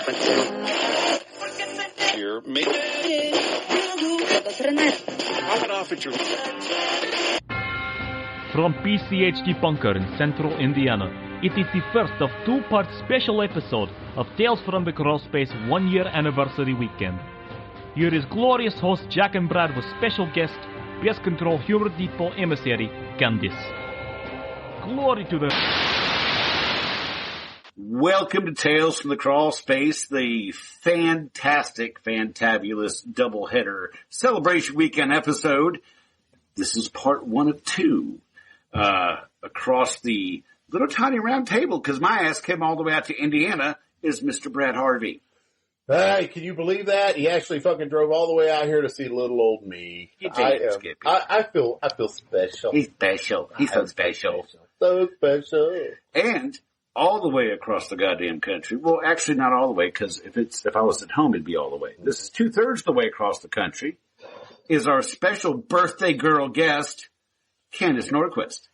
Here, make it off at your... From PCHD Bunker in central Indiana, it is the first of two-part special episode of Tales from the Crawl Space 1 year anniversary weekend. Here is glorious host Jack and Brad with special guest, Pest Control Humor Depot emissary, Kandyce. Glory to the... Welcome to Tales from the Crawl Space, the fantastic, fantabulous doubleheader celebration weekend episode. This is part one of two, across the little tiny round table, because my ass came all the way out to Indiana, is Mr. Brad Harvey. Hey, can you believe that? He actually fucking drove all the way out here to see little old me. I feel special. He's special. He's so special. So special. And all the way across the goddamn country. Well, actually not all the way, because if I was at home, it'd be all the way. This is 2/3 of the way across the country, is our special birthday girl guest, Candyce Norquist.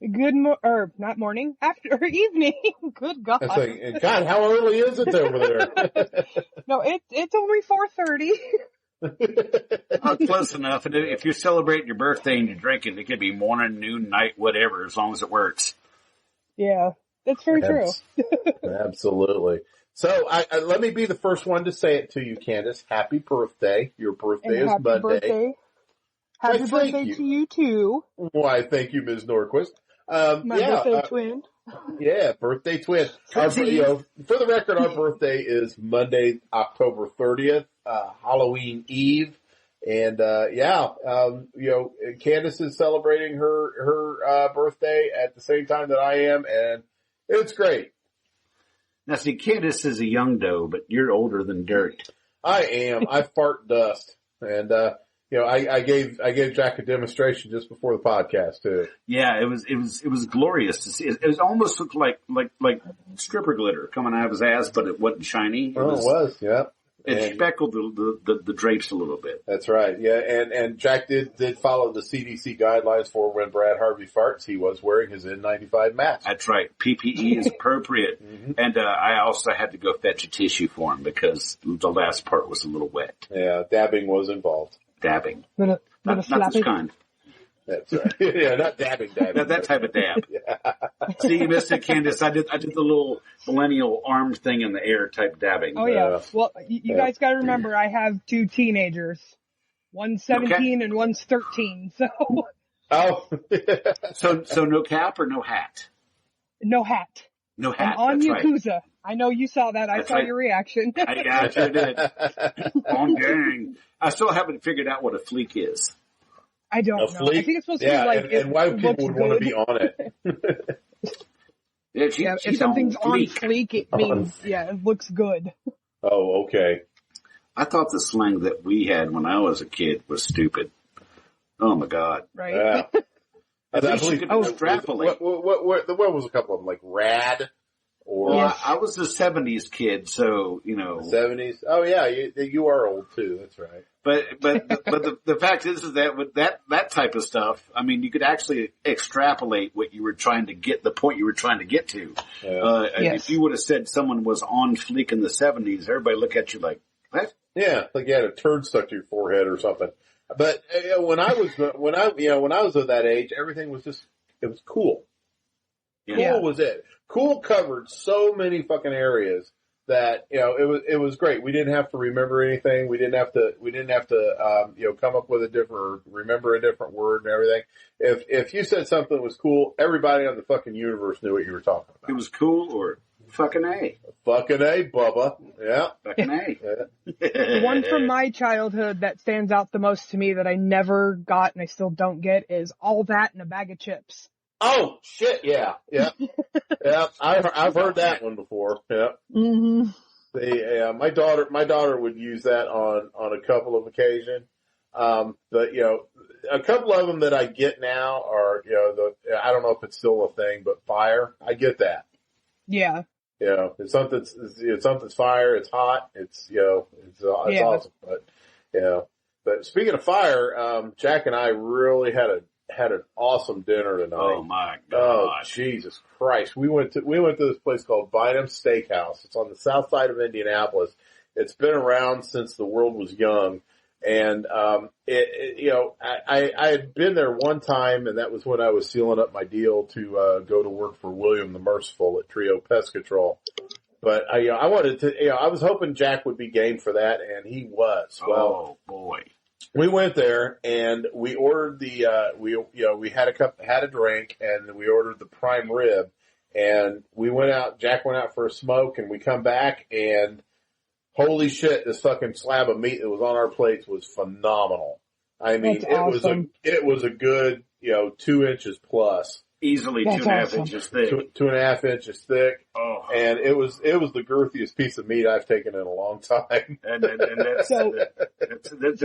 Not morning, after evening. Good God. That's like, God, how early is it over there? No, it's only 4:30. Oh, close enough. And if you're celebrating your birthday and you're drinking, it could be morning, noon, night, whatever, as long as it works. Yeah, that's very true. Absolutely. So let me be the first one to say it to you, Candyce. Happy birthday. Your birthday is Monday. Birthday. Happy birthday to you too. Why, thank you, Ms. Norquist. My birthday twin. Yeah, birthday twin. For the record, our birthday is Monday, October 30th, Halloween Eve. And, Candyce is celebrating her birthday at the same time that I am, and it's great. Now see, Candyce is a young doe, but you're older than dirt. I am. I fart dust. And, I gave Jack a demonstration just before the podcast too. Yeah, it was glorious to see. It almost looked like stripper glitter coming out of his ass, but it wasn't shiny. It was, yeah. It speckled the drapes a little bit. That's right, yeah. And Jack did follow the CDC guidelines for when Brad Harvey farts. He was wearing his N95 mask. That's right. PPE is appropriate. Mm-hmm. And I also had to go fetch a tissue for him because the last part was a little wet. Yeah, dabbing was involved. Dabbing. Not this kind. That's right. Yeah, not dabbing. That type of dab. Yeah. See, you missed it, Candyce. I did the little millennial arm thing in the air type dabbing. Oh yeah. Well, you guys got to remember, I have two teenagers. One's 17 and one's 13. So. Oh. So no cap or no hat? No hat. No hat. I'm on That's Yakuza. Right. I know you saw that. I saw your reaction. I sure did. On gang. I still haven't figured out what a fleek is. I don't know. Fleek? I think it's supposed to be like, and why people would want to be on it. If something's on fleek, it means, it looks good. Oh, okay. I thought the slang that we had when I was a kid was stupid. Oh my God. Right. Yeah. At least you could extrapolate. What was a couple of them, like rad? Or I was a 70s kid, so, The 70s? Oh yeah, you are old too, that's right. But the fact is that with that type of stuff, I mean, you could actually extrapolate what you were trying to get, the point you were trying to get to. Yeah. If you would have said someone was on fleek in the 70s, everybody look at you like, what? Yeah, like you had a turd stuck to your forehead or something. But when I was of that age, everything was it was cool. Yeah. Cool was it. Cool covered so many fucking areas that, it was great. We didn't have to remember anything. We didn't have to, come up with remember a different word and everything. If you said something was cool, everybody on the fucking universe knew what you were talking about. It was cool or fucking A. Fucking A, Bubba. Yeah. Fucking A. The one from my childhood that stands out the most to me that I never got and I still don't get is all that in a bag of chips. Oh shit! Yeah. I've heard that one before. Yeah. Mm-hmm. My daughter would use that on a couple of occasions. But a couple of them that I get now are I don't know if it's still a thing, but fire. I get that. Yeah. It's something's fire. It's hot. It's awesome. But speaking of fire, Jack and I really had had an awesome dinner tonight. Oh my God. Oh, Jesus Christ. We went to this place called Bynum's Steakhouse. It's on the south side of Indianapolis. It's been around since the world was young. And, I had been there one time, and that was when I was sealing up my deal to, go to work for William the Merciful at Trio Pest Control. But I wanted to, I was hoping Jack would be game for that, and he was. Well, oh boy. We went there and we ordered we had a drink, and we ordered the prime rib, and Jack went out for a smoke, and we come back, and holy shit, this fucking slab of meat that was on our plates was phenomenal. I mean, it was a good, 2 inches plus. Easily That's 2.5 awesome. inches thick. 2.5 inches thick. Oh. And it was the girthiest piece of meat I've taken in a long time. And that's, So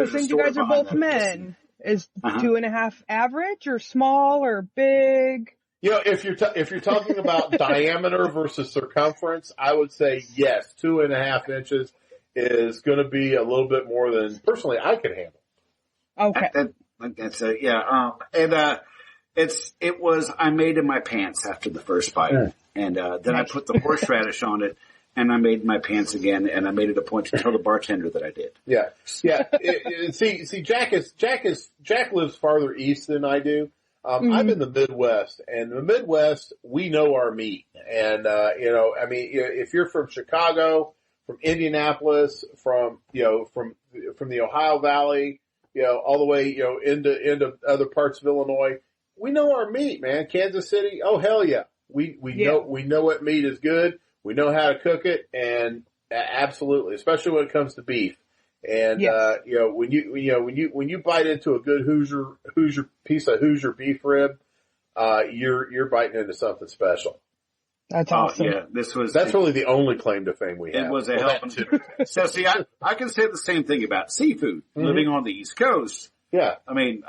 since you guys are both that. men, is Uh-huh. 2.5 average or small or big? If you're talking about diameter versus circumference, I would say yes, 2.5 inches is going to be a little bit more than personally I can handle. Okay. I made in my pants after the first bite. Yeah. And, then I put the horseradish on it, and I made my pants again, and I made it a point to tell the bartender that I did. Yeah. See, Jack lives farther east than I do. I'm in the Midwest, and in the Midwest, we know our meat. And, if you're from Chicago, from Indianapolis, from the Ohio Valley, all the way, into other parts of Illinois, we know our meat, man. Kansas City, oh hell yeah. We know what meat is good. We know how to cook it, and absolutely, especially when it comes to beef. And, Yes. when you bite into a good Hoosier piece of Hoosier beef rib, you're biting into something special. That's Oh, awesome. yeah. That's really the only claim to fame we have. It was a help. So see, I can say the same thing about seafood. Mm-hmm. Living on the East Coast, Yeah. I mean,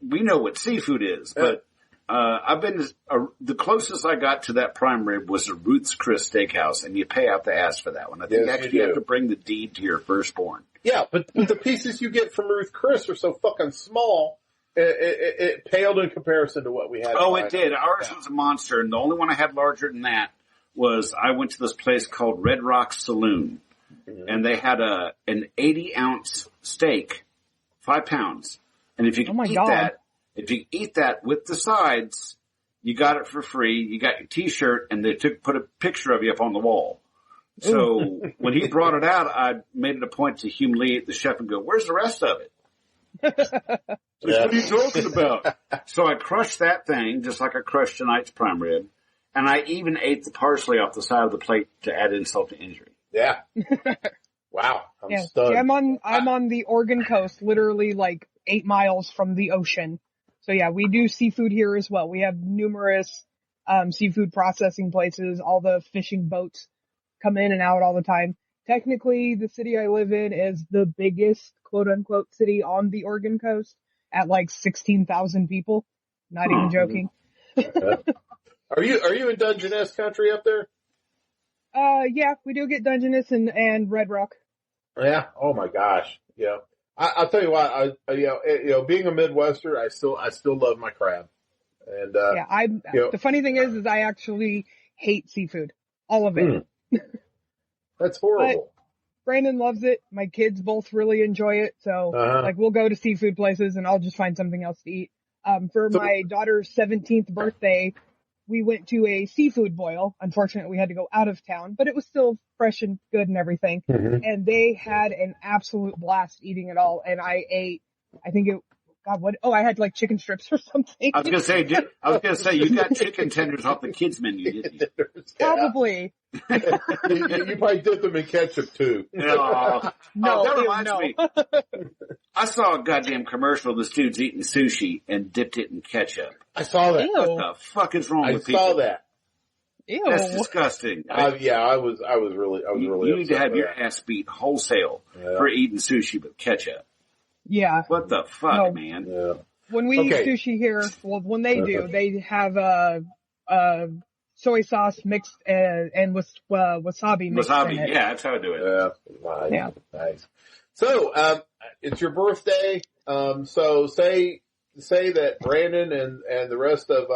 we know what seafood is, but the closest I got to that prime rib was a Ruth's Chris Steakhouse, and you pay out the ass for that one. I think Yes, actually you you have do. to bring the deed to your firstborn. Yeah, but the pieces you get from Ruth Chris are so fucking small, it paled in comparison to what we had. Oh, it did. Ours was a monster, and the only one I had larger than that was I went to this place called Red Rock Saloon, and they had an 80-ounce steak, 5 pounds, and if you could if you eat that with the sides, you got it for free. You got your T-shirt, and they put a picture of you up on the wall. So when he brought it out, I made it a point to humiliate the chef and go, "Where's the rest of it?" What are you talking about? So I crushed that thing just like I crushed tonight's prime rib, and I even ate the parsley off the side of the plate to add insult to injury. Yeah. Wow. I'm Yeah. stunned. See, I'm on the Oregon coast, literally like 8 miles from the ocean. So yeah, we do seafood here as well. We have numerous seafood processing places. All the fishing boats come in and out all the time. Technically, the city I live in is the biggest quote unquote city on the Oregon coast at like 16,000 people. Not even joking. Are you in Dungeness country up there? Yeah, we do get Dungeness and Red Rock. Yeah. Oh my gosh. Yeah. I'll tell you what, being a Midwester, I still love my crab. And, the funny thing is I actually hate seafood. All of it. That's horrible. But Brandon loves it. My kids both really enjoy it. So, we'll go to seafood places and I'll just find something else to eat. For my daughter's 17th birthday, we went to a seafood boil. Unfortunately, we had to go out of town, but it was still fresh and good and everything. Mm-hmm. And they had an absolute blast eating it all. And I ate, I had like chicken strips or something. I was gonna say, you got chicken tenders off the kids menu, didn't you? Probably. You probably dip them in ketchup too. No, that reminds no. me. I saw a goddamn commercial of this dude's eating sushi and dipped it in ketchup. I saw that. Ew. What the fuck is wrong with people? I saw that. Ew. That's disgusting. I was really You need to upset have with your that. ass beat wholesale for eating sushi with ketchup. Yeah. What the fuck, man? Yeah. When we eat sushi here, well, when they do, they have soy sauce mixed and with wasabi mixed in it. Yeah, that's how I do it. Nice. So, it's your birthday. So say say that Brandon and the rest of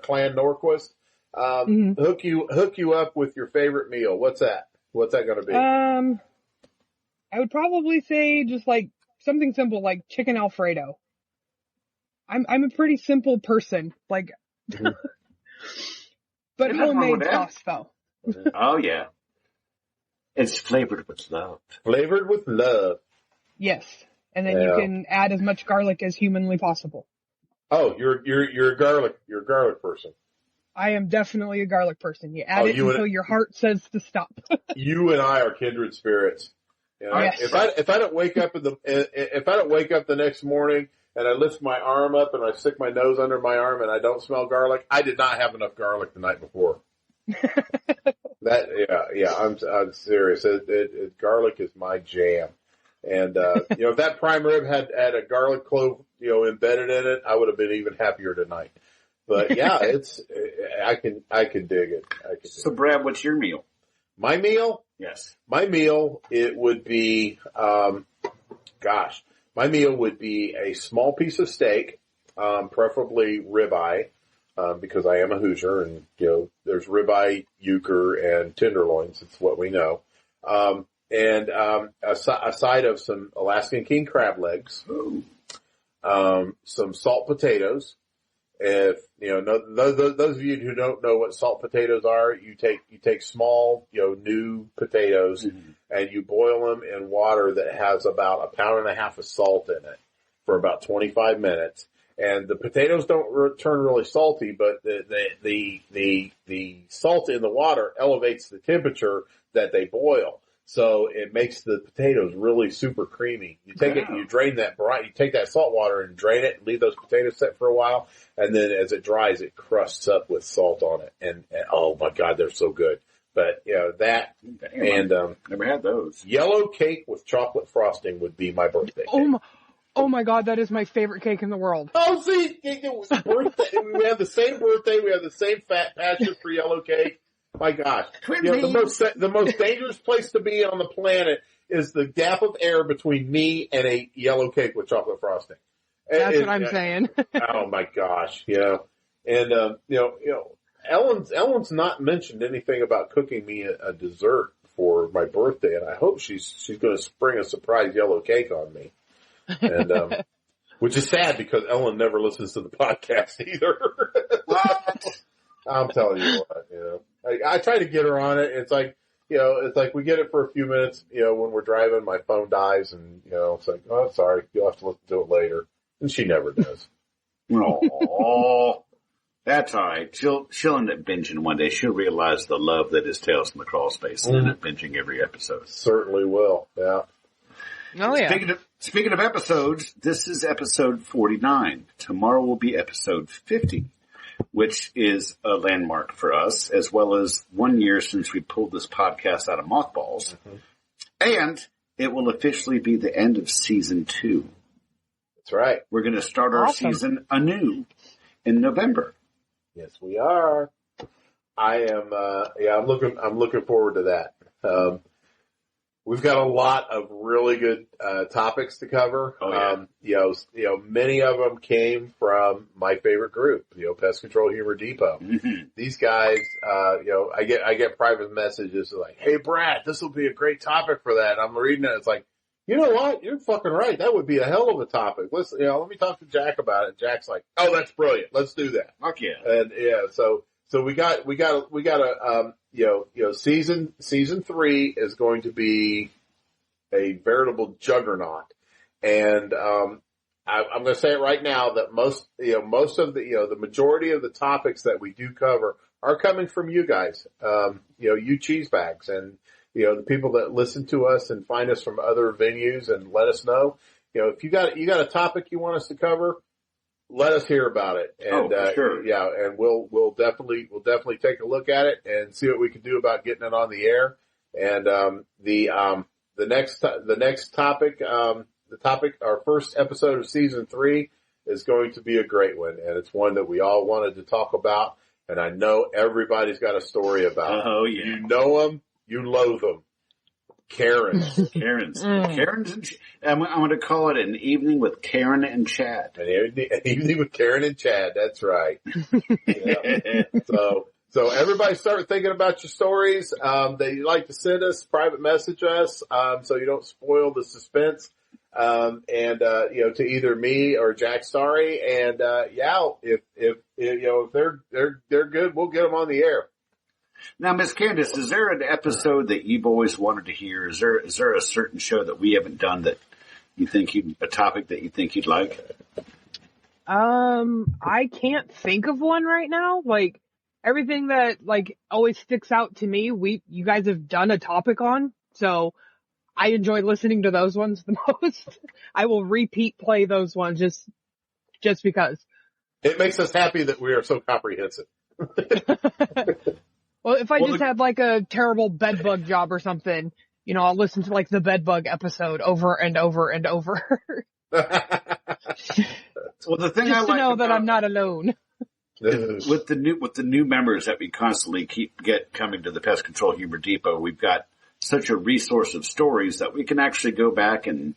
Clan Norquist hook you up with your favorite meal. What's that? What's that going to be? I would probably say just like something simple like chicken Alfredo. I'm a pretty simple person, like, but homemade sauce though. Oh yeah. It's flavored with love. Flavored with love. Yes. And then you can add as much garlic as humanly possible. Oh, you're a garlic person. I am definitely a garlic person. You add it until your heart says to stop. You and I are kindred spirits. You know, yes. If I don't wake up the next morning and I lift my arm up and I stick my nose under my arm and I don't smell garlic, I did not have enough garlic the night before. I'm serious. Garlic is my jam. And, if that prime rib had a garlic clove, embedded in it, I would have been even happier tonight. But yeah, I can dig it. So Brad, what's your meal? My meal? Yes. My meal, it would be, my meal would be a small piece of steak, preferably ribeye, because I am a Hoosier and, there's ribeye, euchre, and tenderloins. It's what we know. And a side of some Alaskan king crab legs, some salt potatoes. If those of you who don't know what salt potatoes are, you take small new potatoes and you boil them in water that has about 1.5 pounds of salt in it for about 25 minutes. And the potatoes don't turn really salty, but the salt in the water elevates the temperature that they boil. So it makes the potatoes really super creamy. You take it, you drain that brine, you take that salt water and drain it and leave those potatoes set for a while. And then as it dries, it crusts up with salt on it. And oh my God, they're so good. But, that and, never had those. Yellow cake with chocolate frosting would be my birthday cake. Oh my God, that is my favorite cake in the world. Oh, see, birthday, we have the same birthday, we have the same passion for yellow cake. My gosh. The most dangerous place to be on the planet is the gap of air between me and a yellow cake with chocolate frosting. That's what I'm saying. Oh my gosh. And, Ellen's not mentioned anything about cooking me a dessert for my birthday, and I hope she's going to spring a surprise yellow cake on me. And, which is sad because Ellen never listens to the podcast either. I'm telling you what, I try to get her on it. It's like, we get it for a few minutes, when we're driving, my phone dies and, it's like, oh, sorry, you'll have to do it later. And she never does. Oh, that's all right. She'll end up binging one day. She'll realize the love that is Tales from the Crawl Space and end up binging every episode. Certainly will. Yeah. Oh yeah. Speaking of episodes, this is episode 49. Tomorrow will be episode 50. Which is a landmark for us, as well as 1 year since we pulled this podcast out of mothballs. And it will officially be the end of season 2. That's right. We're going to start our season anew in November. Yes, we are. I am, I'm looking forward to that. We've got a lot of really good topics to cover. Oh, yeah. Many of them came from my favorite group, Pest Control Humor Depot. These guys, I get private messages like, "Hey Brad, this will be a great topic for that." I'm reading it. It's like, you know what? You're fucking right. That would be a hell of a topic. Let me talk to Jack about it. Jack's like, "Oh, that's brilliant. Let's do that." Fuck yeah. And so we got a season 3 is going to be a veritable juggernaut. And, I'm going to say it right now that most of the majority of the topics that we do cover are coming from you guys. You cheese bags and, the people that listen to us and find us from other venues and let us know, if you got a topic you want us to cover, let us hear about it. And, for sure. Yeah, and we'll definitely take a look at it and see what we can do about getting it on the air. And, the next topic, our first episode of season 3 is going to be a great one. And it's one that we all wanted to talk about. And I know everybody's got a story about it. Oh, yeah. You know them, you loathe them. Karens. Karen's. Karen's and I'm going to call it an evening with Karen and Chad. An evening with Karen and Chad. That's right. Yeah. So everybody start thinking about your stories that you'd like to send us, private message us, so you don't spoil the suspense. To either me or Jack Starry. And, if they're good, we'll get them on the air. Now, Miss Kandyce, is there an episode that you've always wanted to hear? Is there a certain show that we haven't done that you think a topic that you think you'd like? I can't think of one right now. Like, everything that, like, always sticks out to me, you guys have done a topic on, so I enjoy listening to those ones the most. I will repeat play those ones just because. It makes us happy that we are so comprehensive. Well, if I had like a terrible bedbug job or something, I'll listen to like the bedbug episode over and over and over. Well, the thing just I to like know about, that I'm not alone. with the new members that we constantly get coming to the Pest Control Humor Depot, we've got such a resource of stories that we can actually go back and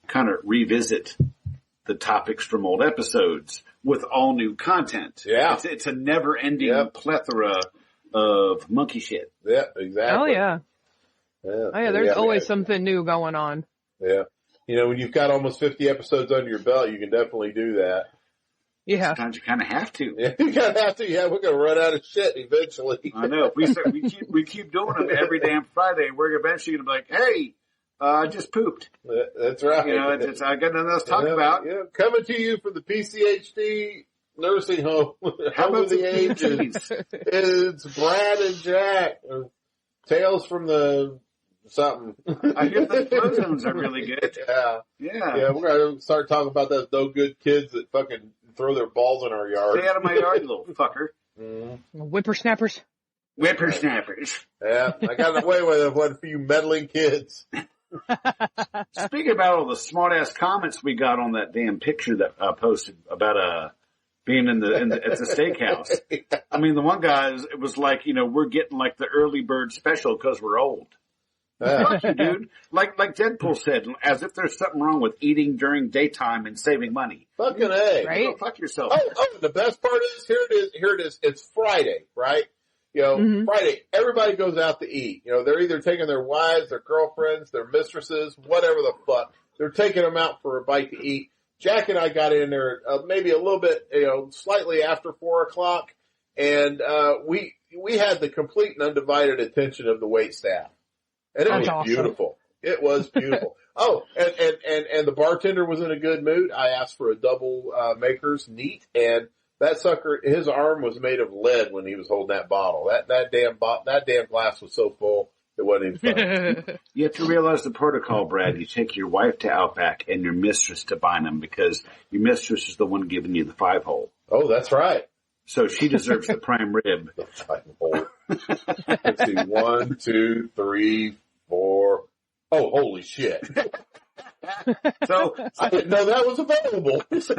kind of revisit the topics from old episodes with all new content. Yeah. It's a never-ending plethora of monkey shit. Yeah, exactly. Oh yeah. Yeah. Oh yeah, there's always something new going on. Yeah. When you've got almost 50 episodes under your belt, you can definitely do that. Yeah. Sometimes you kind of have to. Yeah, you gotta have to. Yeah, we're gonna run out of shit eventually. I know. If we keep doing them every damn Friday, we're eventually gonna be like, hey, I just pooped. That's right. I got nothing else to talk about. Yeah. Coming to you from the PCHD nursing home. How about the ages? It's Brad and Jack. Tales from the something. I hear the flow zones are really good. Yeah. Yeah. We're gonna start talking about those no good kids that fucking throw their balls in our yard. Stay out of my yard, you little fucker. Whippersnappers. Whippersnappers. Yeah, I got away with it with a few meddling kids. Speaking about all the smart ass comments we got on that damn picture that I posted about being at the steakhouse. I mean, the one guy it was like, we're getting like the early bird special because we're old. Fuck you, dude. Like Deadpool said, as if there's something wrong with eating during daytime and saving money. Fucking A. Right? Go fuck yourself. Oh, the best part is, here it is. It's Friday, right? Friday, everybody goes out to eat. They're either taking their wives, their girlfriends, their mistresses, whatever the fuck. They're taking them out for a bite to eat. Jack and I got in there, maybe a little bit, slightly after 4:00. And, we had the complete and undivided attention of the wait staff. And it was beautiful. It was beautiful. Oh, and the bartender was in a good mood. I asked for a double, maker's neat, and that sucker, his arm was made of lead when he was holding that bottle. That damn glass was so full, it wasn't even funny. You have to realize the protocol, Brad. You take your wife to Outback and your mistress to Bynum because your mistress is the one giving you the 5-hole. Oh, that's right. So she deserves the prime rib. The 5-hole. Let's see, 1, 2, 3, 4. Oh, holy shit. So I didn't know that was available. So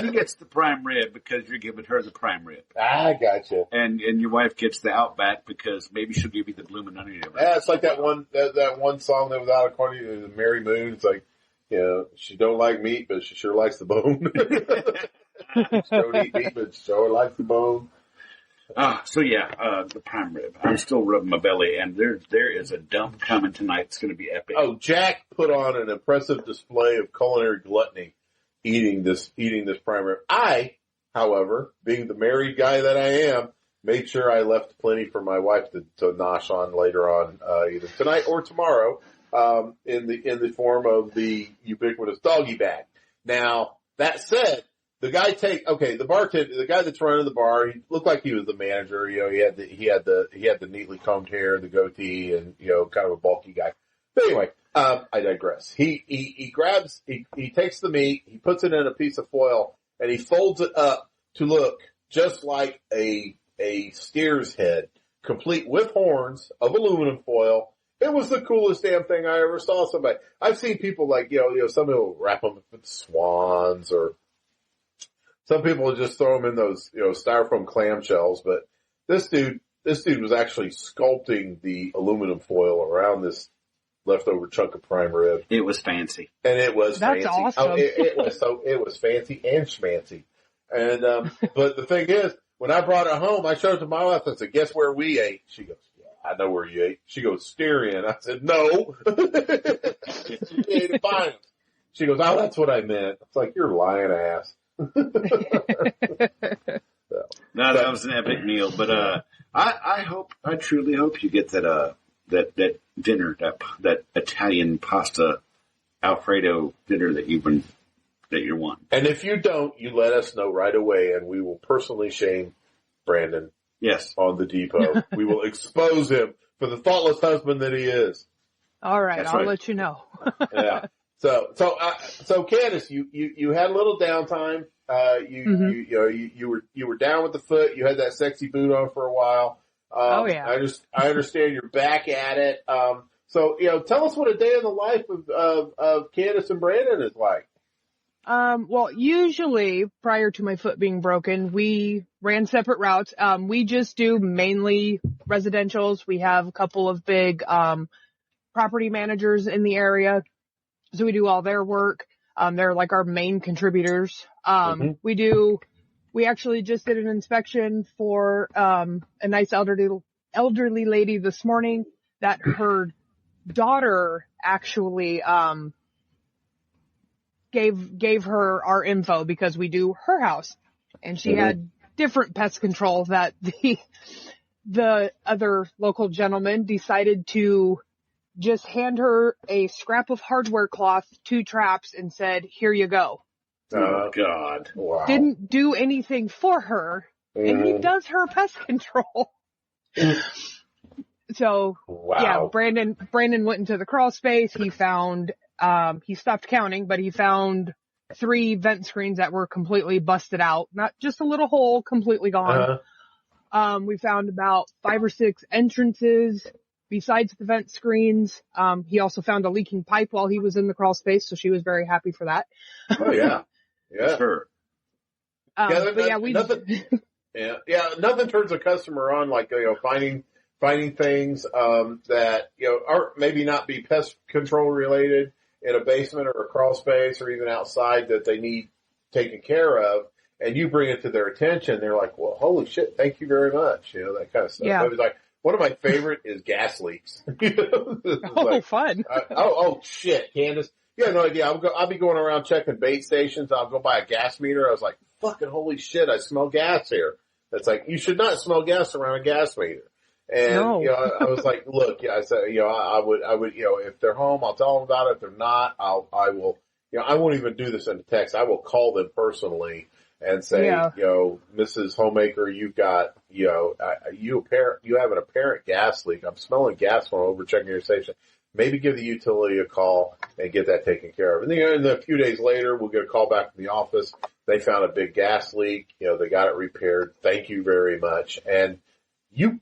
she gets the prime rib because you're giving her the prime rib. I gotcha. And your wife gets the Outback because maybe she'll give you the bloomin' onion. Yeah, it's like that one song that was out of Cardi, the Mary Moon. It's like, she don't like meat, but she sure likes the bone. She don't eat meat, but she sure likes the bone. The prime rib. I'm still rubbing my belly, and there is a dump coming tonight. It's going to be epic. Oh, Jack put on an impressive display of culinary gluttony eating this prime rib. I, however, being the married guy that I am, made sure I left plenty for my wife to nosh on later on, either tonight or tomorrow, in the form of the ubiquitous doggy bag. Now, that said, the bartender, the guy that's running the bar, he looked like he was the manager. He had the neatly combed hair, the goatee, and kind of a bulky guy. But anyway, I digress. He takes the meat, he puts it in a piece of foil, and he folds it up to look just like a steer's head, complete with horns of aluminum foil. It was the coolest damn thing I ever saw somebody. I've seen people some people wrap them with swans, or some people just throw them in those, styrofoam clamshells, but this dude was actually sculpting the aluminum foil around this leftover chunk of prime rib. It was fancy. And it was That's fancy. awesome. Oh, it was fancy and schmancy. And, but the thing is, when I brought it home, I showed it to my wife and said, guess where we ate? She goes, yeah, I know where you ate. She goes, Styrian. I said, no. You ate at Vine's. She goes, oh, that's what I meant. It's like, you're lying ass. No, that was an epic meal, but, I truly hope you get that dinner, that Italian pasta Alfredo dinner that you're wanting. And if you don't, you let us know right away and we will personally shame Brandon. Yes. On the depot. We will expose him for the thoughtless husband that he is. All right. That's I'll right. let you know. Yeah. So Kandyce, you had a little downtime. You were down with the foot. You had that sexy boot on for a while. Oh yeah. I understand you're back at it. So tell us what a day in the life of Kandyce and Brandon is like. Well, usually prior to my foot being broken, we ran separate routes. We just do mainly residentials. We have a couple of big, property managers in the area. So we do all their work. They're like our main contributors. We actually just did an inspection for, a nice elderly lady this morning that her daughter actually, gave her our info because we do her house and she had different pest control that the other local gentleman decided to just hand her a scrap of hardware cloth, 2 traps and said, here you go. Oh God. Wow. Didn't do anything for her and he does her pest control. So wow. yeah, Brandon went into the crawl space. He found, he stopped counting, but he found 3 vent screens that were completely busted out. Not just a little hole, completely gone. We found about 5 or 6 entrances besides the vent screens. He also found a leaking pipe while he was in the crawl space, so she was very happy for that. Oh yeah. Yeah. Sure. Nothing turns a customer on like, finding things, that, are maybe not be pest control related in a basement or a crawl space or even outside that they need taken care of. And you bring it to their attention. They're like, well, holy shit. Thank you very much. That kind of stuff. Yeah. It was like, one of my favorite is gas leaks. Fun. Shit, Kandyce. You have no idea. I'll be going around checking bait stations. I'll go by a gas meter. I was like, fucking holy shit, I smell gas here. It's like, you should not smell gas around a gas meter. And, No. I was like, look, I said, I would, if they're home, I'll tell them about it. If they're not, I will, I won't even do this in a text. I will call them personally and say, Mrs. Homemaker, you've got, you have an apparent gas leak. I'm smelling gas when I'm over checking your station. Maybe give the utility a call and get that taken care of. And then a few days later, we'll get a call back from the office. They found a big gas leak. They got it repaired. Thank you very much. And you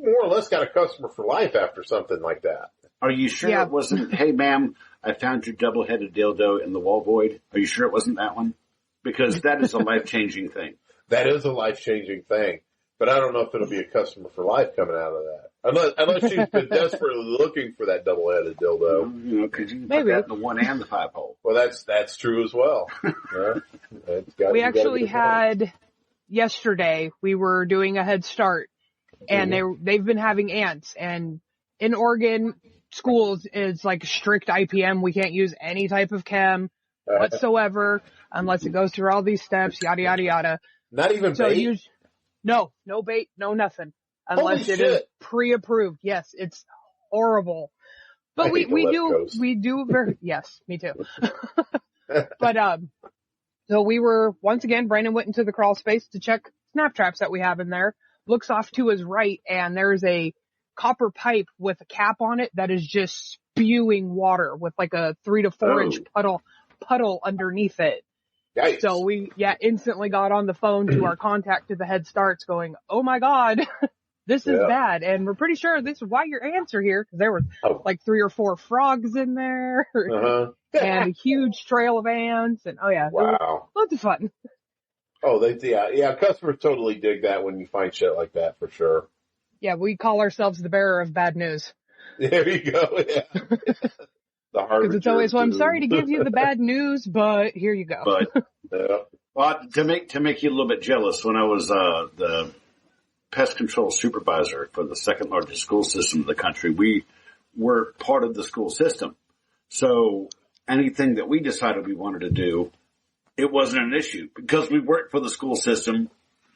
more or less got a customer for life after something like that. Are you sure it wasn't, hey ma'am, I found your double-headed dildo in the wall void? Are you sure it wasn't that one? Because that is a life-changing thing. That is a life-changing thing. But I don't know if it'll be a customer for life coming out of that. Unless she's been desperately looking for that double-headed dildo. Because you can put that in the 1 and the 5 hole. Well, that's true as well. We actually had, yesterday, we were doing a Head Start, and they've been having ants. And in Oregon, schools is like strict IPM. We can't use any type of chem whatsoever unless it goes through all these steps, yada, yada, yada. Not even bait? No bait, no nothing. Unless it is pre-approved. Yes, it's horrible. But we do very, yes, me too. But, so we were, once again, Brandon went into the crawl space to check snap traps that we have in there, looks off to his right, and there's a copper pipe with a cap on it that is just spewing water with like a 3 to 4 inch puddle underneath it. Yikes. So we, instantly got on the phone to our contact to the Head Starts going, oh my God, this is bad. And we're pretty sure this is why your ants are here. Cause there were like 3 or 4 frogs in there and a huge trail of ants. And wow. Lots of fun. Oh, customers totally dig that when you find shit like that for sure. Yeah. We call ourselves the bearer of bad news. There you go. Yeah. The harbinger. Because it's always, well, I'm of sorry to doom. give you the bad news, but here you go. But Yeah. well, to make you a little bit jealous, when I was the pest control supervisor for the second largest school system in the country, we were part of the school system. So anything that we decided we wanted to do, it wasn't an issue because we worked for the school system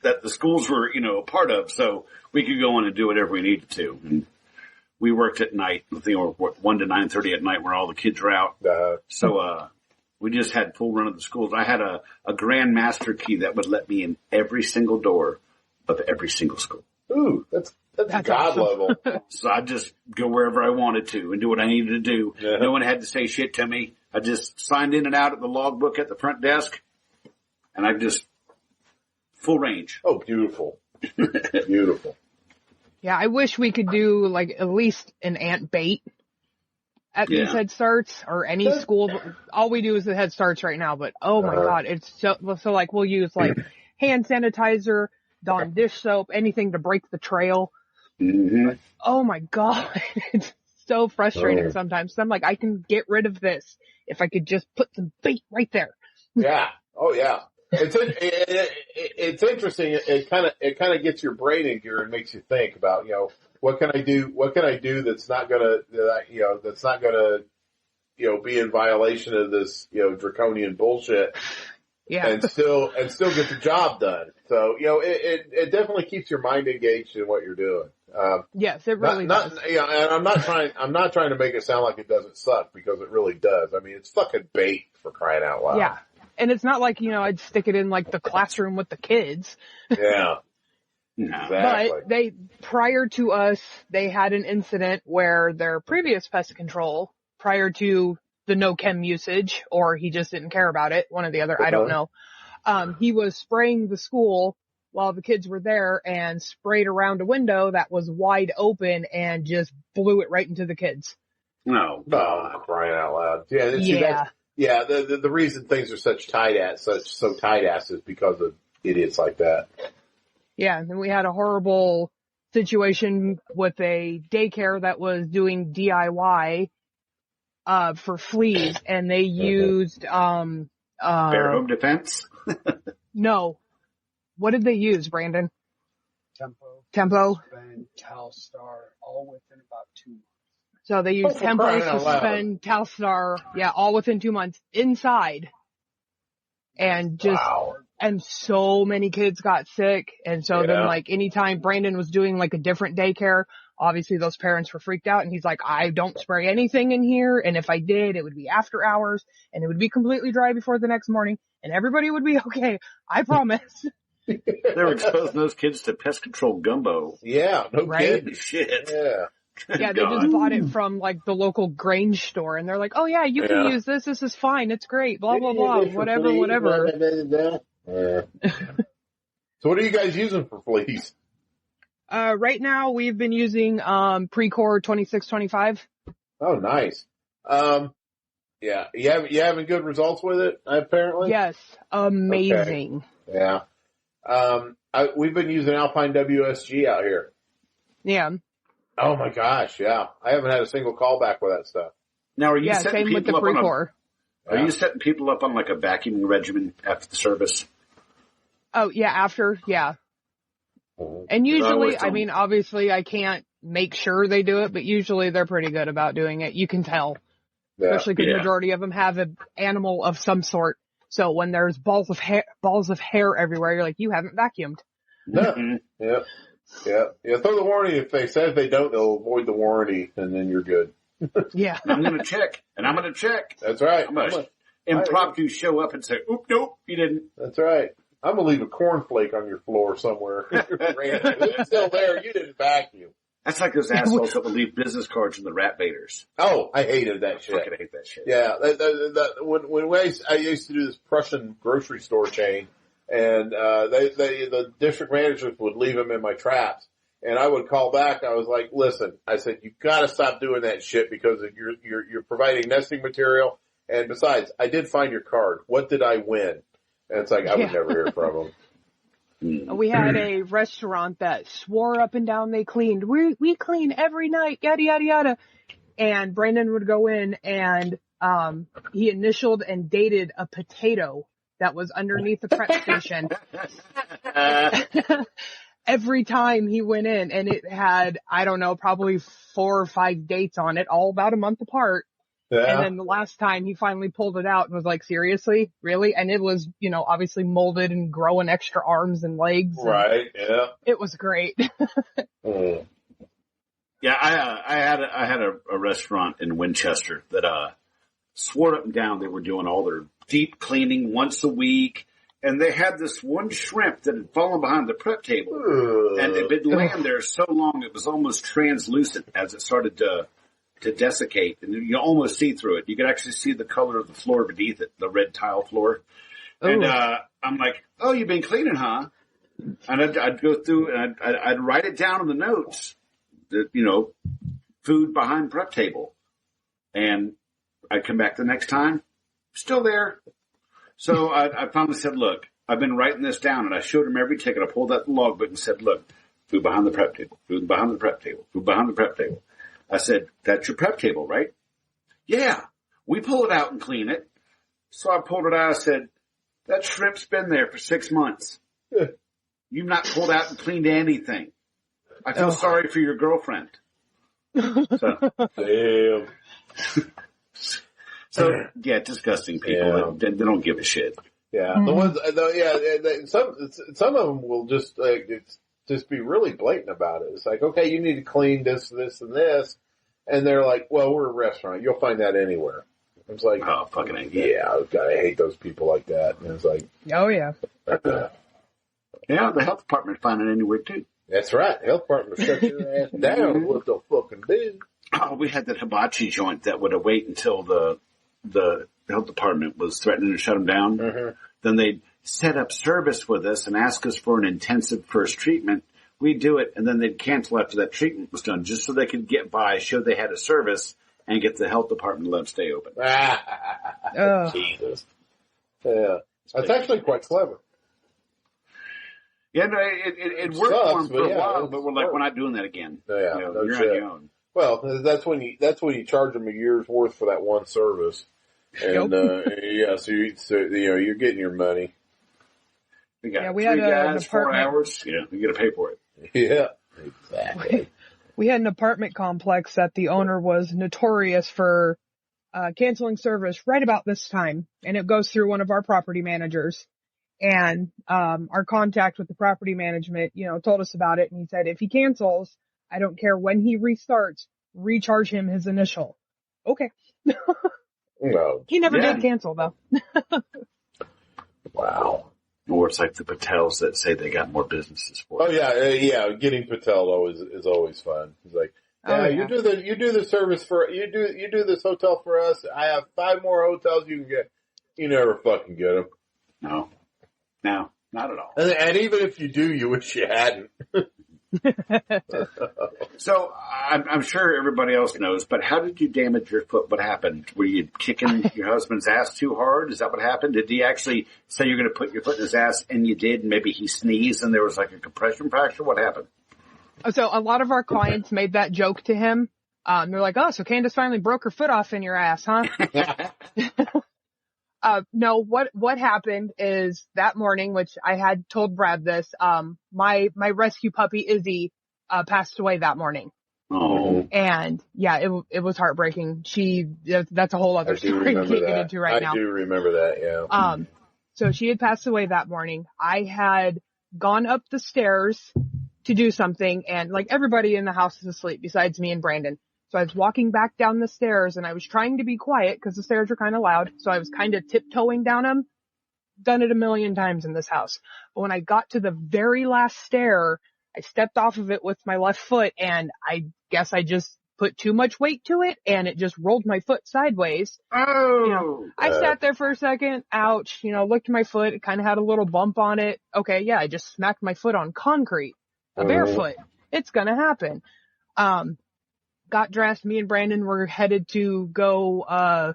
that the schools were, a part of. So we could go in and do whatever we needed to. And we worked at night, 1 to 9:30 at night where all the kids are out. So, we just had full run of the schools. I had a grand master key that would let me in every single door of every single school. Ooh, that's God awesome. level. So I'd just go wherever I wanted to and do what I needed to do. Yeah. No one had to say shit to me. I just signed in and out at the logbook at the front desk, and I just full range. Oh, beautiful. Beautiful. Yeah, I wish we could do like at least an ant bait at these Head Starts or any school. All we do is the Head Starts right now, but oh my God, it's so like we'll use like hand sanitizer, Dawn dish soap, anything to break the trail. Mm-hmm. Oh my God, it's so frustrating sometimes. I'm like, I can get rid of this if I could just put some bait right there. Yeah. Oh yeah. It's interesting. It kind of gets your brain in gear and makes you think about, what can I do? What can I do that's not gonna be in violation of this, draconian bullshit. Yeah. And still get the job done. So, it definitely keeps your mind engaged in what you're doing. Yes, it really does. And I'm not trying to make it sound like it doesn't suck because it really does. I mean, it's fucking bait for crying out loud. Yeah. And it's not like, I'd stick it in like the classroom with the kids. Yeah. Exactly. But prior to us, they had an incident where their previous pest control, prior to the no chem usage, or he just didn't care about it, one or the other, I don't know. He was spraying the school while the kids were there and sprayed around a window that was wide open and just blew it right into the kids. No. Oh, crying out loud. Yeah. The reason things are so tight ass is because of idiots like that. Yeah. And then we had a horrible situation with a daycare that was doing DIY, for fleas, and they used, Bear home defense? No. What did they use, Brandon? Tempo? And Telstar, all within about 2 months. So they used Tempo, crying out loud. Suspend, Telstar, all within 2 months inside. And just, and so many kids got sick. And so then like anytime Brandon was doing like a different daycare, obviously those parents were freaked out and he's like, I don't spray anything in here. And if I did, it would be after hours and it would be completely dry before the next morning and everybody would be okay. I promise. They were exposing those kids to pest control gumbo. Yeah. No kidding. Shit. Yeah. Yeah, they just bought it from like the local Grange store and they're like, oh yeah, you can use this. This is fine. It's great. Blah, blah, blah. Whatever. Yeah. So what are you guys using for fleas? Right now we've been using, Precor 2625. Oh, nice. Yeah. You having good results with it, apparently? Yes. Amazing. Okay. Yeah. We've been using Alpine WSG out here. Yeah. Oh my gosh. Yeah. I haven't had a single callback with that stuff. Now, are you Yeah, setting same with the people up Precor. Are you setting people up on like a vacuuming regimen after the service? Oh, yeah, after, yeah. And usually, I mean, obviously I can't make sure they do it, but usually they're pretty good about doing it. You can tell. Yeah. Especially because the majority of them have an animal of some sort. So when there's balls of hair everywhere, you're like, you haven't vacuumed. No. Yeah. Throw the warning. If they say they don't, they'll avoid the warranty, and then you're good. Yeah. I'm going to check. That's right. I'm going to impromptu show up and say, oop, nope, you didn't. That's right. I'm going to leave a cornflake on your floor somewhere. It's still there. You didn't vacuum. That's like those assholes that would leave business cards in the rat baiters. Oh, I hated that I shit. fucking hate that shit. Yeah. I used to do this Prussian grocery store chain, and the district managers would leave them in my traps. And I would call back. I was like, listen, I said, you gotta stop doing that shit because you're providing nesting material. And besides, I did find your card. What did I win? And it's like, I would never hear from them. We had a restaurant that swore up and down they cleaned. We clean every night, yada, yada, yada. And Brandon would go in and, he initialed and dated a potato that was underneath the prep station. Every time he went in, and it had, I don't know, probably 4 or 5 dates on it, all about a month apart. Yeah. And then the last time he finally pulled it out and was like, seriously? Really? And it was, obviously molded and growing extra arms and legs. Right, yeah. It was great. Yeah, I had a restaurant in Winchester that swore up and down they were doing all their deep cleaning once a week, and they had this one shrimp that had fallen behind the prep table, and it had been laying there so long it was almost translucent as it started to desiccate, and you almost see through it. You could actually see the color of the floor beneath it, the red tile floor. Ooh. And I'm like, "Oh, you've been cleaning, huh?" And I'd go through and I'd write it down in the notes. Food behind prep table. And I'd come back the next time, still there. So I finally said, look, I've been writing this down, and I showed him every ticket. I pulled out the logbook and said, look, food behind the prep table, food behind the prep table, food behind the prep table. I said, that's your prep table, right? Yeah, we pull it out and clean it. So I pulled it out. I said, that shrimp's been there for 6 months. You've not pulled out and cleaned anything. I feel sorry for your girlfriend. So, damn. So, yeah, disgusting people. Yeah. They don't give a shit. Yeah, the ones. Some of them will just be really blatant about it. It's like, okay, you need to clean this, this, and this, and they're like, well, we're a restaurant. You'll find that anywhere. It's like, oh, fucking hate that. Yeah, God, I hate those people like that. And it's like, oh yeah. Yeah, the health department find it anywhere too. That's right. Health department shut your ass down. What the fucking do? Oh, we had that hibachi joint that would wait until the health department was threatening to shut them down. Mm-hmm. Then they'd set up service with us and ask us for an intensive first treatment. We'd do it, and then they'd cancel after that treatment was done, just so they could get by, show they had a service, and get the health department to let them stay open. Jesus. Yeah. That's actually quite clever. Yeah, no, it worked for them for a while, but we're like, we're not doing that again. Yeah, you're on your own. Well, that's when you charge them a year's worth for that one service, and so you're getting your money. We got we 3 had guys, 4 hours. Yeah, you got to pay for it. Yeah, exactly. We had an apartment complex that the owner was notorious for canceling service right about this time, and it goes through one of our property managers. And our contact with the property management, told us about it, and he said, if he cancels, I don't care when he restarts, recharge him his initial. Okay. No. He never did cancel, though. Wow. Or it's like the Patels that say they got more businesses for it. Oh yeah. Getting Patel is always fun. He's like, you do the service for you do this hotel for us. I have 5 more hotels you can get. You never fucking get them. No, not at all. And even if you do, you wish you hadn't. So I'm sure everybody else knows, but how did you damage your foot? What happened? Were you kicking your husband's ass too hard? Is that what happened? Did he actually say you're going to put your foot in his ass, and you did? And maybe he sneezed and there was like a compression fracture? What happened? So a lot of our clients made that joke to him. They're like, oh, so Kandyce finally broke her foot off in your ass, huh? No, what happened is that morning, which I had told Brad this, my rescue puppy Izzy, passed away that morning. Oh. And yeah, it was heartbreaking. That's a whole other story we can't get into right now. I do remember that, yeah. So she had passed away that morning. I had gone up the stairs to do something, and like everybody in the house is asleep besides me and Brandon. So I was walking back down the stairs, and I was trying to be quiet because the stairs are kind of loud. So I was kind of tiptoeing down them. Done it a million times in this house. But when I got to the very last stair, I stepped off of it with my left foot, and I guess I just put too much weight to it, and it just rolled my foot sideways. Oh! I sat there for a second, ouch, looked at my foot, it kind of had a little bump on it. Okay, yeah, I just smacked my foot on concrete. Barefoot. It's gonna happen. Got dressed, me and Brandon were headed to go,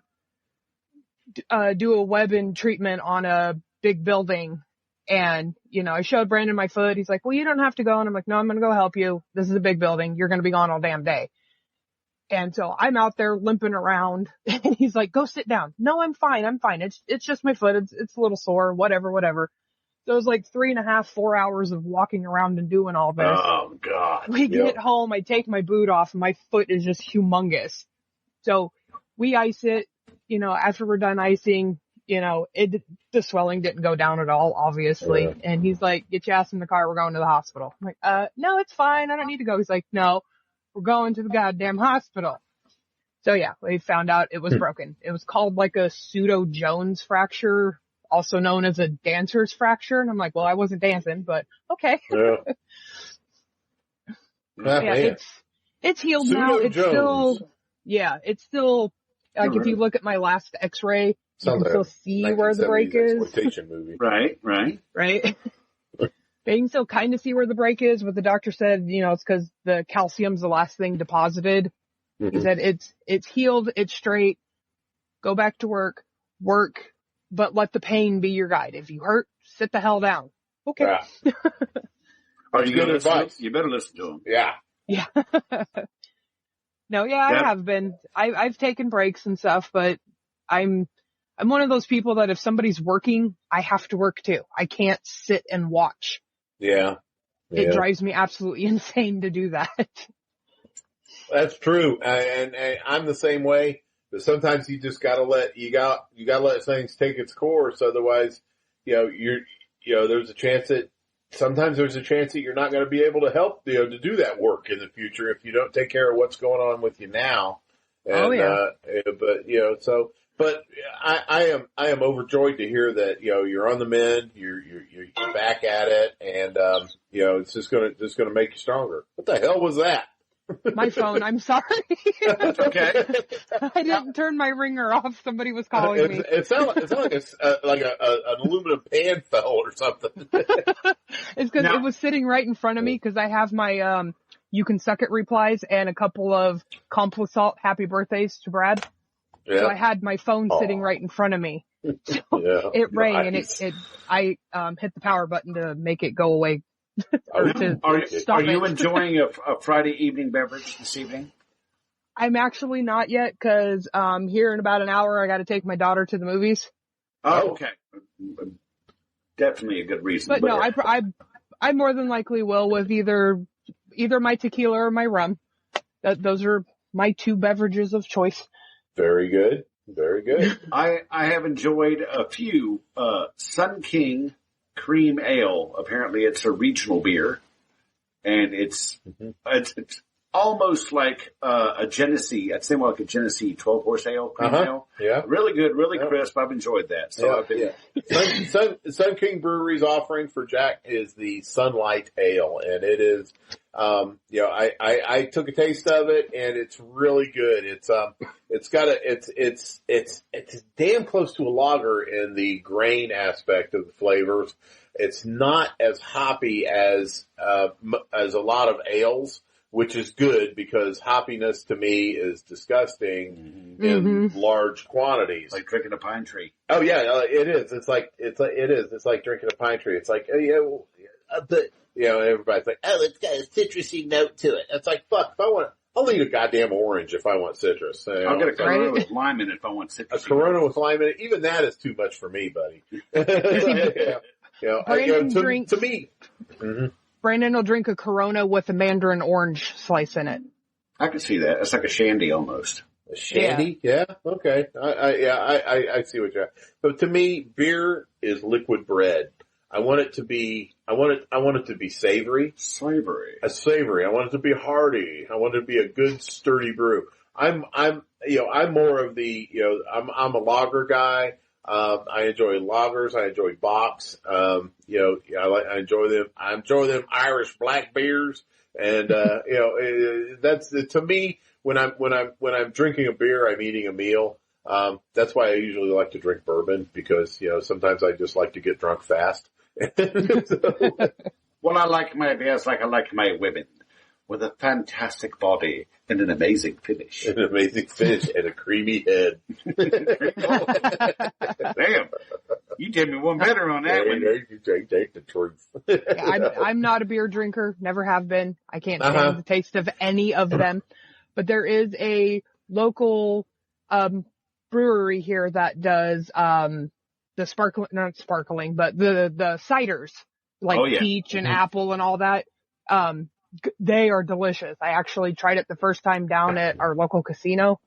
do a web-in treatment on a big building. And, I showed Brandon my foot. He's like, well, you don't have to go. And I'm like, no, I'm going to go help you. This is a big building. You're going to be gone all damn day. And so I'm out there limping around and he's like, go sit down. No, I'm fine. It's just my foot. It's a little sore, whatever. So it was like 3.5, 4 hours of walking around and doing all this. Oh God. We get home. I take my boot off and my foot is just humongous. So we ice it, after we're done icing, the swelling didn't go down at all, obviously. Yeah. And he's like, get your ass in the car. We're going to the hospital. I'm like, no, it's fine. I don't need to go. He's like, no, we're going to the goddamn hospital. So yeah, we found out it was broken. It was called like a pseudo-Jones fracture, also known as a dancer's fracture. And I'm like, well, I wasn't dancing, but okay. Yeah. Yeah, it's healed now. It's still, like if you look at my last x-ray, you can still see where the break is. Movie. Right. You can still kind of see where the break is, but the doctor said, it's because the calcium's the last thing deposited. Mm-hmm. He said it's healed, it's straight. Go back to work, but let the pain be your guide. If you hurt, sit the hell down. Okay. Yeah. Are you good advice? You better listen to him. Yeah. No, I have been. I've taken breaks and stuff, but I'm one of those people that if somebody's working, I have to work too. I can't sit and watch. Yeah. It drives me absolutely insane to do that. That's true. And I'm the same way, but sometimes you just gotta let things take its course. Otherwise, there's a chance that you're not going to be able to help, to do that work in the future if you don't take care of what's going on with you now. And, but I am overjoyed to hear that, you're on the mend, you're back at it, and, it's just gonna make you stronger. What the hell was that? My phone, I'm sorry. That's okay. I didn't turn my ringer off. Somebody was calling me. It sounded like an aluminum pan fell or something. It's because it was sitting right in front of me because I have my, you can suck it replies and a couple of Complisalt happy birthdays to Brad. Yeah. So I had my phone sitting right in front of me. So it rang and I hit the power button to make it go away. Are you enjoying a Friday evening beverage this evening? I'm actually not yet because here in about an hour I got to take my daughter to the movies. Oh, okay. Definitely a good reason. But no, I more than likely will with either my tequila or my rum. Those are my two beverages of choice. Very good. Very good. I have enjoyed a few Sun King Cream Ale. Apparently it's a regional beer, and it's almost like a Genesee. I'd say more like a Genesee 12-horse ale, cream ale. Yeah, really good, really crisp. I've enjoyed that. So Sun King Brewery's offering for Jack is the Sunlight Ale, and it is. I took a taste of it, and it's really good. It's damn close to a lager in the grain aspect of the flavors. It's not as hoppy as a lot of ales, which is good because hoppiness to me is disgusting in large quantities. Like drinking a pine tree. Oh yeah, it is. It's like drinking a pine tree. It's like, everybody's like, oh, it's got a citrusy note to it. It's like, fuck, I'll eat a goddamn orange if I want citrus. I'll get a Corona with lime in it if I want citrus. A Corona with lime in it, even that is too much for me, buddy. To me. Mm-hmm. Brandon will drink a Corona with a mandarin orange slice in it. I can see that. It's like a shandy almost. A shandy? Yeah. Okay. I see what you're at. But to me, beer is liquid bread. I want it to be savory. Savory. Savory. I want it to be hearty. I want it to be a good sturdy brew. I'm more of the, I'm a lager guy. I enjoy lagers. I enjoy bocks. I enjoy them. I enjoy them Irish black beers. And, that's to me, when I'm drinking a beer, I'm eating a meal. That's why I usually like to drink bourbon because, sometimes I just like to get drunk fast. Well, I like my women with a fantastic body and an amazing finish. And a creamy head. Damn. You did me one better on that one. Take the truth. I'm not a beer drinker, never have been. I can't stand the taste of any of them. But there is a local brewery here that does the not sparkling, but the ciders, like peach and apple and all that. They are delicious. I actually tried it the first time down at our local casino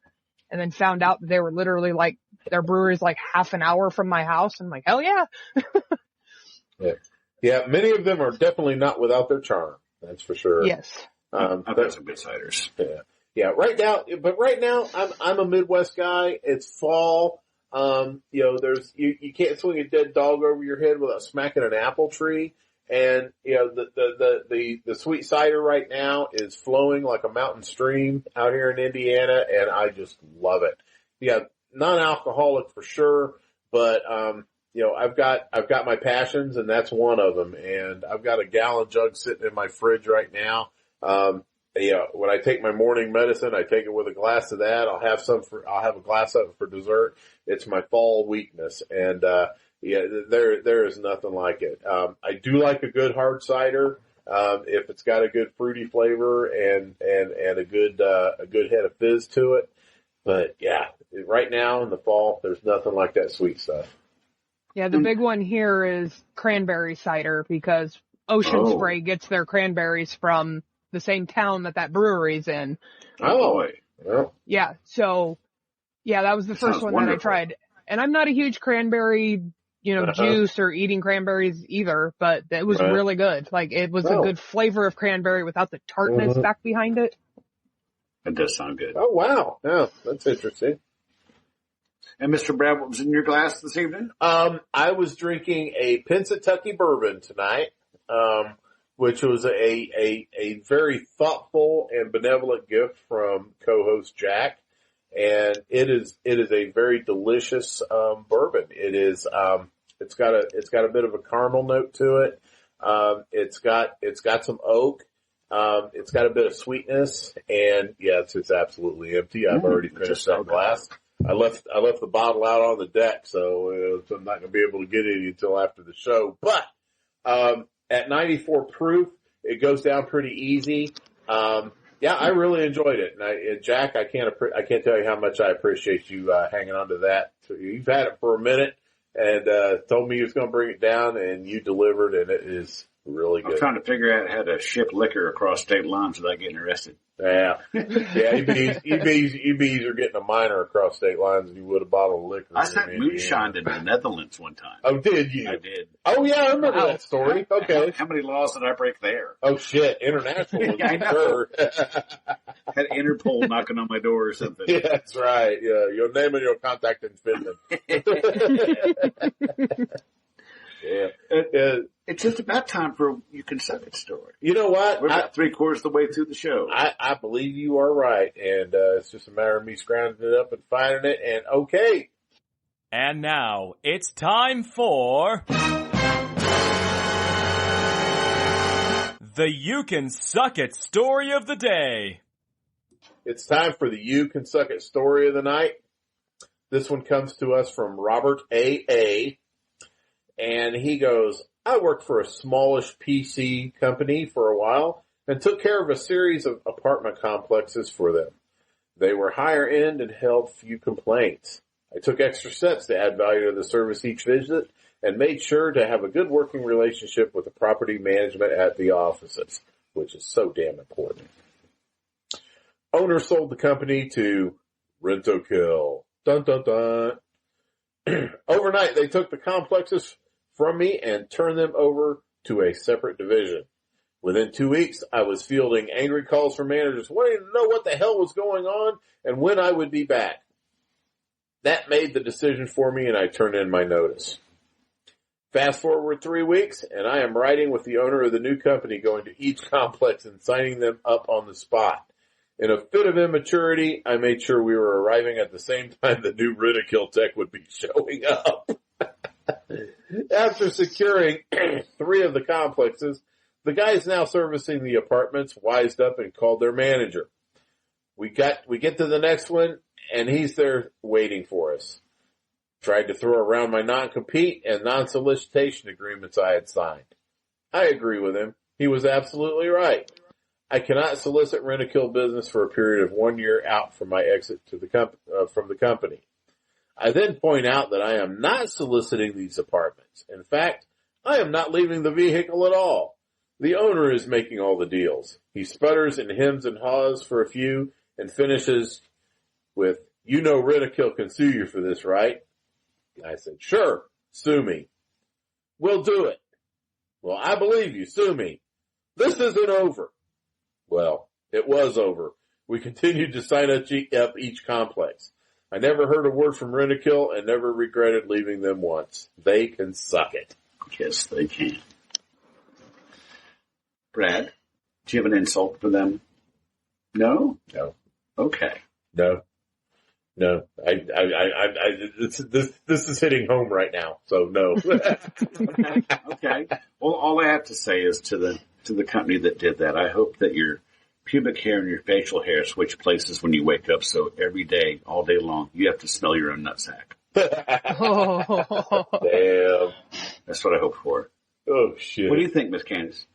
and then found out that they were literally like, their brewery's like half an hour from my house. I'm like, hell yeah. Yeah, many of them are definitely not without their charm. That's for sure. Yes. I've had some good ciders. Yeah. Right now, I'm a Midwest guy. It's fall. You can't swing a dead dog over your head without smacking an apple tree. And, the sweet cider right now is flowing like a mountain stream out here in Indiana, and I just love it. Yeah, non-alcoholic for sure, but, I've got my passions, and that's one of them. And I've got a gallon jug sitting in my fridge right now. When I take my morning medicine, I take it with a glass of that. I'll have a glass of it for dessert. It's my fall weakness. And, there is nothing like it. I do like a good hard cider, if it's got a good fruity flavor and a good head of fizz to it. But yeah, right now in the fall, there's nothing like that sweet stuff. Yeah, the big one here is cranberry cider because Ocean Spray gets their cranberries from the same town that brewery's in. Oh, well. Yeah, so, that was the first one that I tried. And I'm not a huge cranberry, juice or eating cranberries either, but it was really good. Like, it was a good flavor of cranberry without the tartness back behind it. It does sound good. Oh, wow. Yeah, that's interesting. And Mr. Brad, what was in your glass this evening? I was drinking a Pennsatucky bourbon tonight, which was a very thoughtful and benevolent gift from co-host Jack. And it is a very delicious, bourbon. It is, it's got a bit of a caramel note to it. It's got some oak. It's got a bit of sweetness, and it's absolutely empty. I've already finished that glass. I left the bottle out on the deck, so I'm not going to be able to get any until after the show. But at 94 proof, it goes down pretty easy. I really enjoyed it, and Jack, I can't tell you how much I appreciate you hanging on to that. So you've had it for a minute, and told me you was going to bring it down, and you delivered, and it is really good. I'm trying to figure out how to ship liquor across state lines without getting arrested. Yeah. You'd be easier getting a minor across state lines than you would a bottle of liquor. I sent moonshine to the Netherlands one time. Oh, did you? I did. Oh, yeah, I remember that story. Okay. How many laws did I break there? Oh, shit. International. I know. Had Interpol knocking on my door or something. Yeah, that's right. Yeah, your name and your contact information. Yeah. It's just about time for You Can Suck It story. You know what? We're about 3/4 of the way through the show. I believe you are right. And it's just a matter of me scrounging it up and finding it. And okay. And now it's time for the You Can Suck It story of the day. It's time for the You Can Suck It story of the night. This one comes to us from Robert A.A. And he goes, I worked for a smallish PC company for a while and took care of a series of apartment complexes for them. They were higher end and held few complaints. I took extra steps to add value to the service each visit and made sure to have a good working relationship with the property management at the offices, which is so damn important. Owner sold the company to Rent-A-Kill. Dun, dun, dun. Overnight, they took the complexes from me and turned them over to a separate division. Within 2 weeks, I was fielding angry calls from managers wanting to know what the hell was going on and when I would be back. That made the decision for me, and I turned in my notice. Fast forward 3 weeks, and I am riding with the owner of the new company, going to each complex and signing them up on the spot. In a fit of immaturity, I made sure we were arriving at the same time the new Rent-A-Kill tech would be showing up. After securing 3 of the complexes, the guys now servicing the apartments wised up and called their manager. We get to the next one, and he's there waiting for us. Tried to throw around my non-compete and non-solicitation agreements I had signed. I agree with him. He was absolutely right. I cannot solicit rent-a-kill business for a period of 1 year out from my exit to from the company. I then point out that I am not soliciting these apartments. In fact, I am not leaving the vehicle at all. The owner is making all the deals. He sputters and hems and haws for a few and finishes with, "You know Rent-A-Kill can sue you for this, right?" I said, "Sure, sue me." "We'll do it." "Well, I believe you, sue me." "This isn't over." Well, it was over. We continued to sign up each complex. I never heard a word from Rent-A-Kill and never regretted leaving them once. They can suck it. Yes, they can. Brad, do you have an insult for them? No? No. Okay. No. This is hitting home right now, so no. Okay. Well, all I have to say is to the company that did that, I hope that your pubic hair and your facial hair switch places when you wake up, so every day, all day long, you have to smell your own nutsack. Damn. That's what I hope for. Oh, shit. What do you think, Miss Kandyce?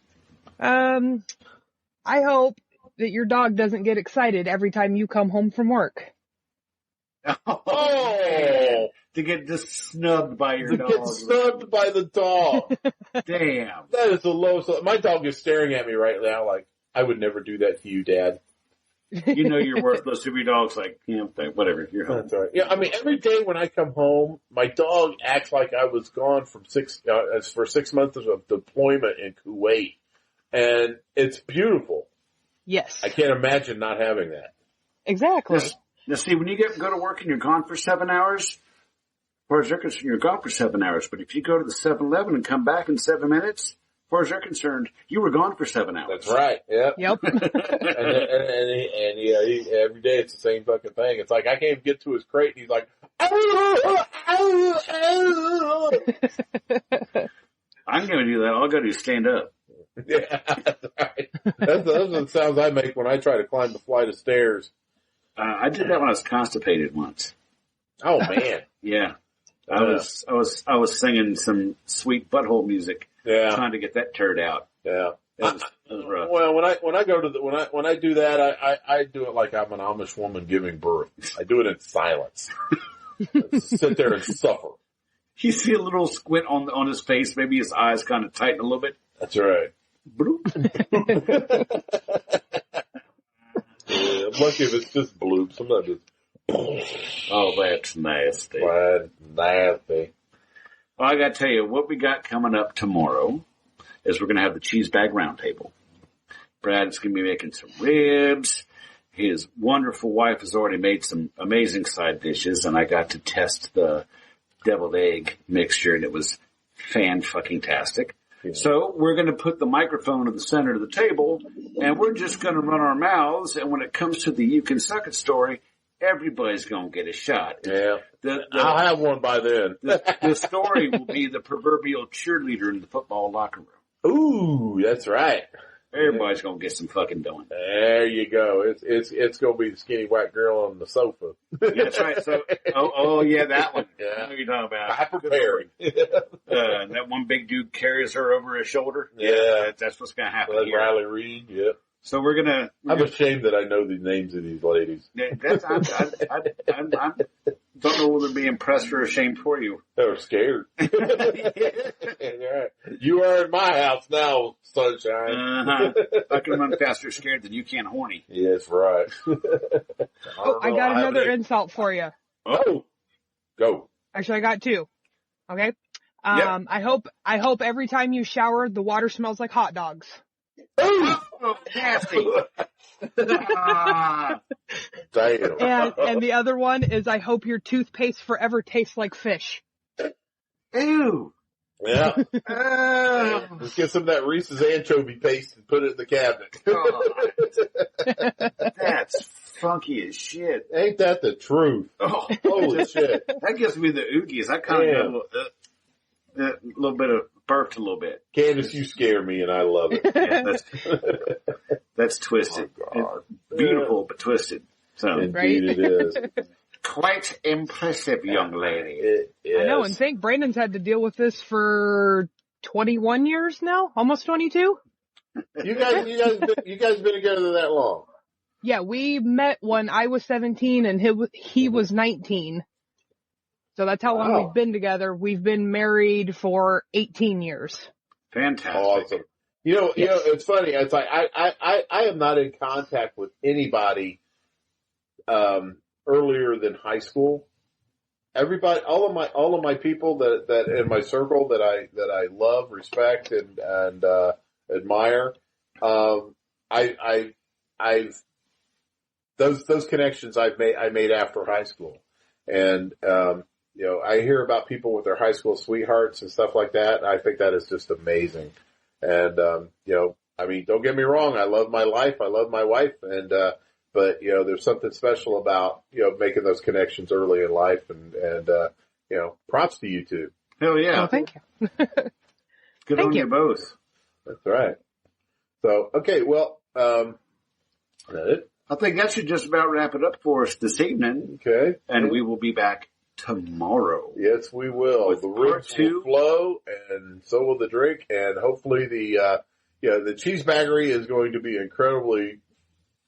I hope that your dog doesn't get excited every time you come home from work. Oh! To get just snubbed by your dog. To get snubbed by the dog. Damn. That is the lowest. My dog is staring at me right now like, I would never do that to you, Dad. You know you're worthless if your dog's like, whatever, you're home. That's right. Yeah, I mean, every day when I come home, my dog acts like I was gone for 6 months of deployment in Kuwait. And it's beautiful. Yes. I can't imagine not having that. Exactly. Now, see, when you go to work and you're gone for 7 hours, as far as they're concerned, you're gone for 7 hours. But if you go to the 7-Eleven and come back in 7 minutes, as far as they're concerned, you were gone for 7 hours. That's right. Yep. Yep. and every day it's the same fucking thing. It's like I can't even get to his crate and he's like, I'm going to do that. All I got to do is stand up. Yeah, that's right. That's the sounds I make when I try to climb the flight of stairs. I did that when I was constipated once. Oh man. Yeah. I was singing some sweet butthole music. Yeah. Trying to get that turd out. Yeah. It was rough. Well, when I do that, I do it like I'm an Amish woman giving birth. I do it in silence. Sit there and suffer. You see a little squint on his face. Maybe his eyes kind of tighten a little bit. That's right. Bloop. Yeah, I'm lucky if it's just bloop. Sometimes it's. Oh, that's nasty. That's nasty. Well, I got to tell you, what we got coming up tomorrow is we're going to have the cheese bag roundtable. Brad's going to be making some ribs. His wonderful wife has already made some amazing side dishes, and I got to test the deviled egg mixture, and it was fan-fucking-tastic. Yeah. So we're going to put the microphone at the center of the table, and we're just going to run our mouths, and when it comes to the You Can Suck It story, everybody's going to get a shot. Yeah. I'll have one by then. The story will be the proverbial cheerleader in the football locker room. Ooh, that's right. Everybody's going to get some fucking done. There you go. It's going to be the skinny white girl on the sofa. That's right. So, yeah, that one. Yeah. I know what you're talking about. I prepared. And that one big dude carries her over his shoulder. Yeah. That's what's going to happen That's here. Riley Reid, yep. So we're gonna. I'm ashamed that I know the names of these ladies. I don't know whether to be impressed or ashamed for you. They were scared. You are in my house now, sunshine. I can run faster scared than you can horny. Yes, right. I got another insult for you. Oh, go. Actually, I got two. Okay. Yep. I hope every time you shower, the water smells like hot dogs. Oh, nasty. Damn. And the other one is I hope your toothpaste forever tastes like fish. Ew. Yeah. Let's get some of that Reese's anchovy paste and put it in the cabinet. That's funky as shit. Ain't that the truth? Oh, holy shit. That gives me the oogies. I kind of got a little bit of burped a little bit. Candace, you scare me and I love it. Yeah, that's twisted. Oh, God. Beautiful, but twisted. So. Indeed it is. quite impressive, young lady. It is. I know, and think Brandon's had to deal with this for 21 years now, almost 22. You guys been together that long? Yeah, we met when I was 17 and he was 19. So that's how long we've been together. We've been married for 18 years. Fantastic. Awesome. You know, it's funny. It's like I am not in contact with anybody earlier than high school. Everybody, all of my people that in my circle that I love, respect, and admire. Those connections I made after high school, and I hear about people with their high school sweethearts and stuff like that. And I think that is just amazing. And I mean, don't get me wrong, I love my life, I love my wife, and but there's something special about making those connections early in life, and props to you two. Hell yeah! Oh, thank you. Good on you both. That's right. So okay, well, is that it? I think that should just about wrap it up for us this evening. Okay. And we will be back tomorrow. Yes, we will. The ribs will flow, and so will the drink, and hopefully the cheesebagery is going to be incredibly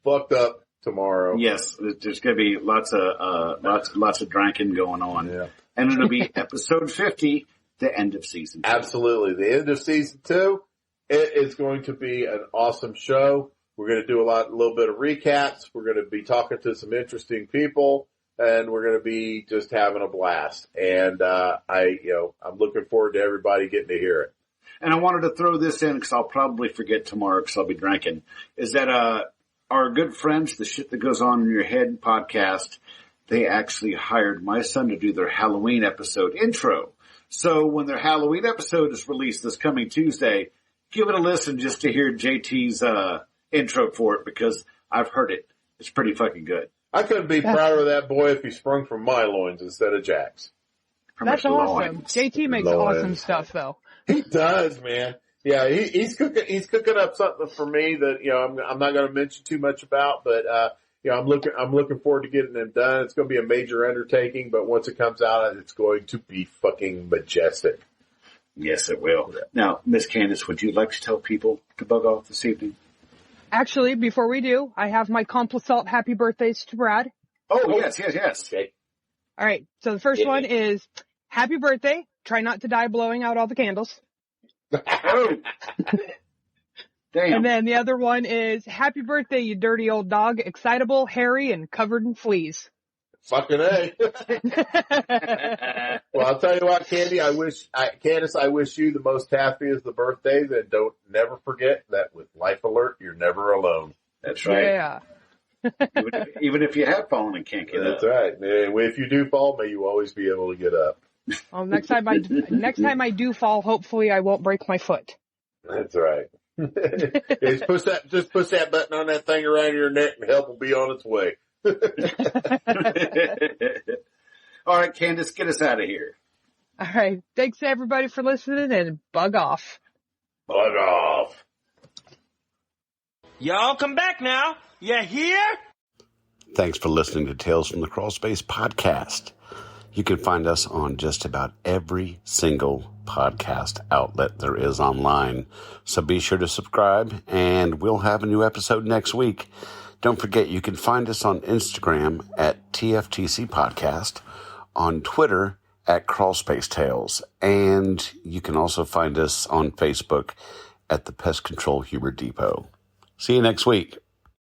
fucked up tomorrow. Yes, there's going to be lots of drinking going on. Yeah. And it'll be episode 50, the end of season 2. Absolutely. The end of season 2. It is going to be an awesome show. We're going to do a little bit of recaps. We're going to be talking to some interesting people, and we're going to be just having a blast. And I'm looking forward to everybody getting to hear it. And I wanted to throw this in because I'll probably forget tomorrow because I'll be drinking. Is that our good friends, the Shit That Goes On in Your Head podcast, they actually hired my son to do their Halloween episode intro. So when their Halloween episode is released this coming Tuesday, give it a listen just to hear JT's intro for it, because I've heard it. It's pretty fucking good. I couldn't be prouder of that boy if he sprung from my loins instead of Jack's. That's awesome. JT makes awesome stuff, though. He does, man. Yeah, he's cooking up something for me that I'm not going to mention too much about, but I'm looking forward to getting it done. It's going to be a major undertaking, but once it comes out, it's going to be fucking majestic. Yes, it will. Now, Miss Kandyce, would you like to tell people to bug off this evening? Actually, before we do, I have my Complisalt happy birthdays to Brad. Oh, yes. Okay. All right. So the first one is happy birthday. Try not to die blowing out all the candles. Oh. Damn. And then the other one is happy birthday, you dirty old dog. Excitable, hairy, and covered in fleas. Fucking A. Well, I'll tell you what, Kandyce, I wish you the most happiest of birthdays, and never forget that with Life Alert, you're never alone. That's right. Yeah. Even if you have fallen and can't get That's up. right. And if you do fall, may you always be able to get up. Well, next time I do fall, hopefully I won't break my foot. That's right. Just push that button on that thing around your neck, and help will be on its way. All right, Kandyce, get us out of here. All right. Thanks to everybody for listening, and bug off. Bug off. Y'all come back now. You hear? Thanks for listening to Tales from the Crawlspace podcast. You can find us on just about every single podcast outlet there is online. So be sure to subscribe, and we'll have a new episode next week. Don't forget, you can find us on Instagram at TFTC Podcast, on Twitter at Crawlspace Tales, and you can also find us on Facebook at the Pest Control Humor Depot. See you next week.